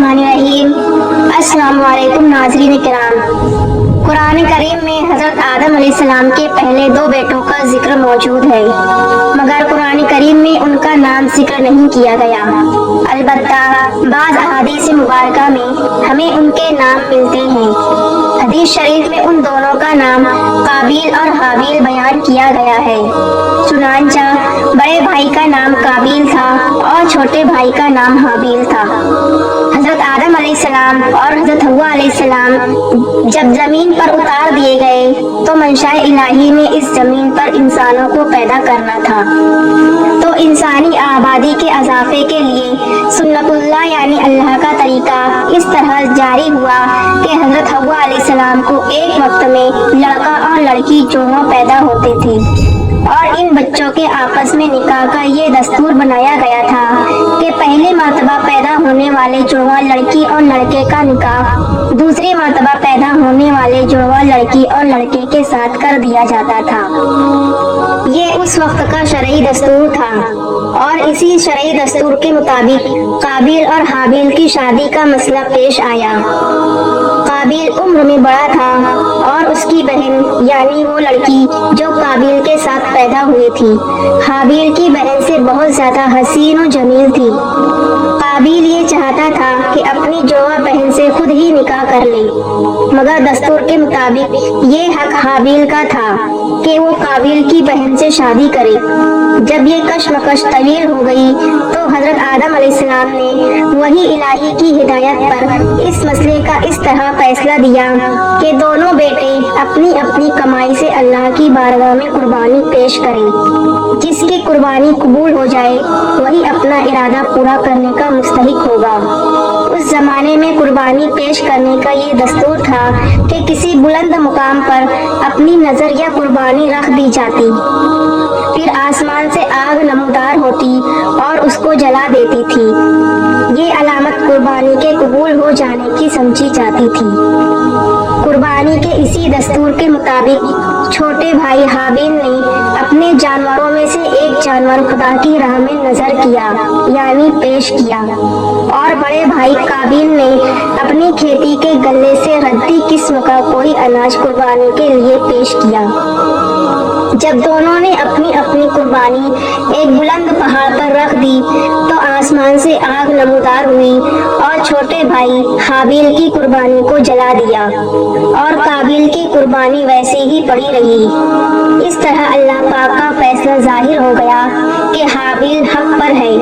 बिस्मिल्लाहिर्रहमानिर्रहीम। अस्सलामु अलैकुम नाज़रीन किराम। कुरान करीम में हज़रत आदम अलैहिस्सलाम के पहले दो बेटों का जिक्र मौजूद है, मगर कुरान करीम में उनका नाम जिक्र नहीं किया गया। अलबत्ता बाज़ अहादीस मुबारका में हमें उनके नाम मिलते हैं। हदीस शरीफ में उन दोनों का नाम काबिल और हाबिल बयान किया गया है। चुनांचा बड़े भाई का नाम काबिल था और छोटे भाई का नाम हाबिल था। हजरत आदम अलैहिस्सलाम और हजरत हव्वा अलैहिस्सलाम जब जमीन पर उतार दिए गए तो मंशाए इलाही में इस जमीन पर इंसानों को पैदा करना था। तो इंसानी आबादी के अजाफे के लिए सुन्नतुल्लाह यानी अल्लाह का तरीका इस तरह जारी हुआ कि हजरत हव्वा अलैहिस्सलाम को एक वक्त में लड़का और लड़की दोनों पैदा होते थे और इन बच्चों के आपस में निकाह का ये दस्तूर बनाया गया था कि पहली मर्तबा पैदा होने वाले जुड़वा लड़की और लड़के का निकाह दूसरी मर्तबा पैदा होने वाले जुड़वा लड़की और लड़के के साथ कर दिया जाता था। ये उस वक्त का शरई दस्तूर था और इसी शरई दस्तूर के मुताबिक काबिल और हाबिल की शादी का मसला पेश आया। काबिल उम्र में बड़ा था और उसकी बहन यानी वो लड़की जो काबिल के साथ पैदा हुई थी हाबिल की बहन से बहुत ज्यादा हसीन और जमील थी। काबिल ये चाहता था कि अपनी जुड़वा बहन से खुद ही निकाह कर ले, मगर दस्तूर के मुताबिक ये हक हाबिल का था कि वो काबिल की बहन से शादी करे। जब ये कशमकश तवील हो गई तो हजरत आदम अलैहिस्सलाम ने वही इलाही की हिदायत पर इस मसले का इस तरह फैसला दिया कि दोनों बेटे अपनी अपनी कमाई से अल्लाह की बारगाह में कुर्बानी पेश करें। जिसकी कुर्बानी कबूल हो जाए वही अपना इरादा पूरा करने का मुस्तहिक होगा। उस जमाने में कुर्बानी पेश करने का ये दस्तूर था कि किसी बुलंद मुकाम पर अपनी नजर या कुर्बानी रख दी जाती, फिर आसमान से आग नमूदार होती और उसको जला देती थी। ये अलामत कुर्बानी के कबूल हो जाने की समझी जाती थी। कुर्बानी के इसी दस्तूर के मुताबिक छोटे भाई हाबिल ने अपने जानवरों में से एक जानवर खुदा की राह में नजर किया यानी पेश किया और बड़े भाई काबिल ने अपनी खेती के गल्ले से रद्दी किस्म का कोई अनाज कुर्बानी के लिए पेश किया। जब दोनों ने अपनी अपनी कुर्बानी एक बुलंद पहाड़ पर रख दी तो आसमान से आग नमूदार हुई और छोटे भाई हाबिल की कुर्बानी को जला दिया और काबिल की कुर्बानी वैसे ही पड़ी रही। इस तरह अल्लाह पाक का फैसला जाहिर हो गया कि हाबिल हक पर है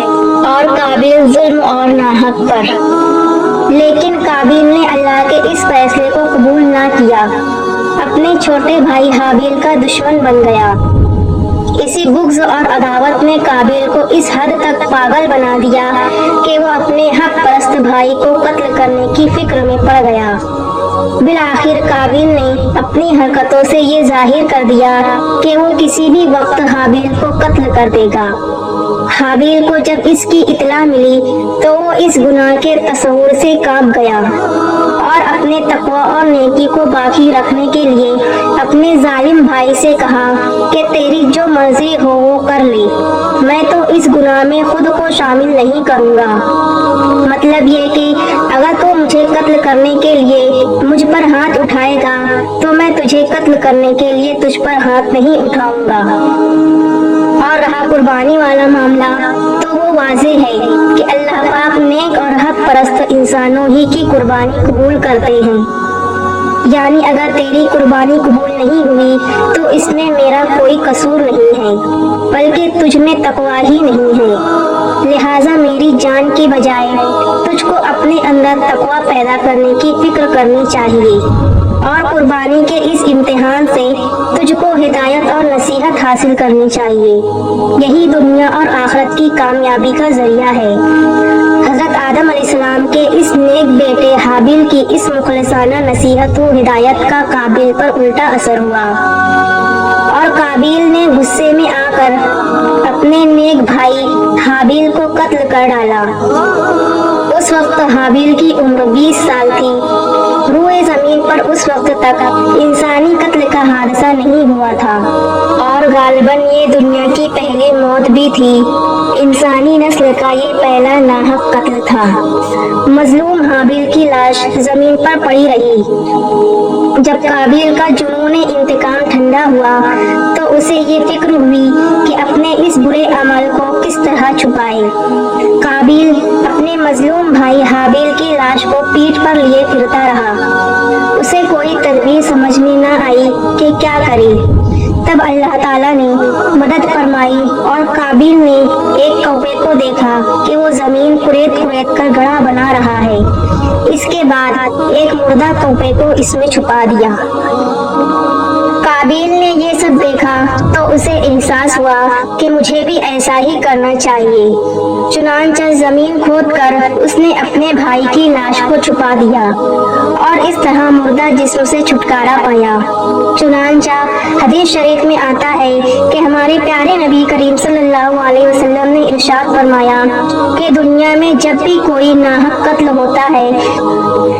और काबिल जुल्म और नाहक पर। लेकिन काबिल ने अल्लाह के इस फैसले को कबूल ना किया, अपने छोटे भाई हाबिल का दुश्मन बन गया। इसी बुग़्ज़ और अदावत ने काबिल को इस हद तक पागल बना दिया कि वो अपने हक परस्त भाई को कत्ल करने की फिक्र में पड़ गया। बिलाखिर काबिल ने अपनी हरकतों से ये जाहिर कर दिया कि वो किसी भी वक्त हाबिल को कत्ल कर देगा। हाबिल को जब इसकी इत्तला मिली तो वो इस गुनाह के तस्वुर से कांप गया और अपने तकवा और नेकी को बाकी रखने के लिए अपने जालिम भाई से कहा कि तेरी जो मर्जी हो वो कर ले, मैं तो इस गुनाह में खुद को शामिल नहीं करूँगा। मतलब ये कि अगर तू मुझे कत्ल करने के लिए मुझ पर हाथ उठाएगा तो मैं तुझे कत्ल करने के लिए तुझ पर हाथ नहीं उठाऊंगा। और रहा कुर्बानी वाला मामला तो वो वाज़ेह है कि अल्लाह पाक नेक और हक परस्त इंसानों ही की कुर्बानी कबूल करते हैं। यानी अगर तेरी कुर्बानी कबूल नहीं हुई तो इसमें मेरा कोई कसूर नहीं है, बल्कि तुझ में तकवा ही नहीं है। लिहाजा मेरी जान की बजाय तुझको अपने अंदर तकवा पैदा करने की फिक्र करनी चाहिए और कुर्बानी के इस इम्तिहान से तुझको हिदायत और नसीहत हासिल करनी चाहिए। यही दुनिया और आखिरत की कामयाबी का जरिया है। हजरत आदम अलैहिस्सलाम के इस नेक बेटे हाबिल की इस मुखलसाना नसीहत व हिदायत का काबिल पर उल्टा असर हुआ और काबिल ने गुस्से में आकर अपने नेक भाई हाबिल को कत्ल कर डाला। उस वक्त हाबिल की उम्र 20 साल थी। रूए जमीन पर उस वक्त तक इंसानी कत्ल का हादसा नहीं हुआ था और गालिबन ये दुनिया की पहली मौत भी थी। इंसानी नस्ल का ये पहला नाहक कत्ल था। मजलूम हाबिल की लाश जमीन पर पड़ी रही। जब काबिल का जुनून इंतकाम ठंडा हुआ तो उसे ये फिक्र हुई कि अपने इस बुरे अमल को किस तरह छुपाए। काबिल अपने मजलूम भाई हाबिल की लाश को पीठ पर लिए फिरता रहा। उसे कोई तदबीर समझ में न आई कि क्या करे। तब अल्लाह ताला ने मदद फरमाई और काबिल ने एक कौवे को देखा कि वो जमीन कुरेद कुरेद कर गड़ा बना रहा है। इसके बाद एक मुर्दा कौवे को इसमें छुपा दिया। काबिल ने ये सब देखा तो उसे एहसास हुआ कि मुझे भी ऐसा ही करना चाहिए। चुनांचा जमीन खोदकर उसने अपने भाई की लाश को छुपा दिया और इस तरह मुर्दा जिस्म से छुटकारा पाया। चुनांचा हदीस शरीफ में आता है कि हमारे प्यारे नबी करीम सल्लल्लाहु अलैहि वसल्लम ने इरशाद फरमाया कि दुनिया में जब भी कोई नाहक कत्ल होता है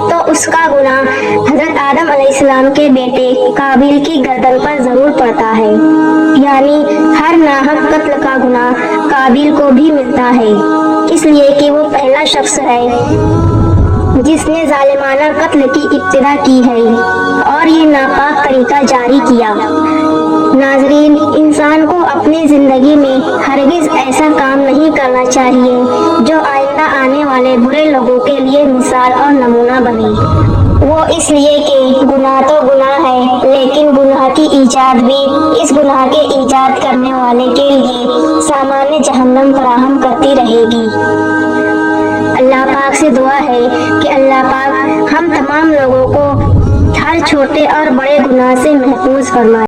तो उसका गुनाह हजरत आदम अलैहिस्सलाम के बेटे काबिल की गर्दन पर जरूर पड़ता है। यानी हर नाहक कत्ल का गुनाह काबिल को भी मिलता है, इसलिए कि वो पहला शख्स है जिसने जालिमाना कत्ल की इब्तिदा की है और ये नापाक तरीका जारी किया। नाजरीन, इंसान को अपनी जिंदगी में हरगिज ऐसा काम नहीं करना चाहिए जो आइंदा आने वाले बुरे लोगों के लिए मिसाल और नमूना बने। वो इसलिए कि गुनाह तो गुनाह है, लेकिन गुनाह की ईजाद भी इस गुनाह के ईजाद करने वाले के लिए सामान्य जहन्नम फराहम करती रहेगी। अल्लाह पाक से दुआ है कि अल्लाह पाक हम तमाम लोगों को हर छोटे और बड़े गुनाह से महफूज फरमाए।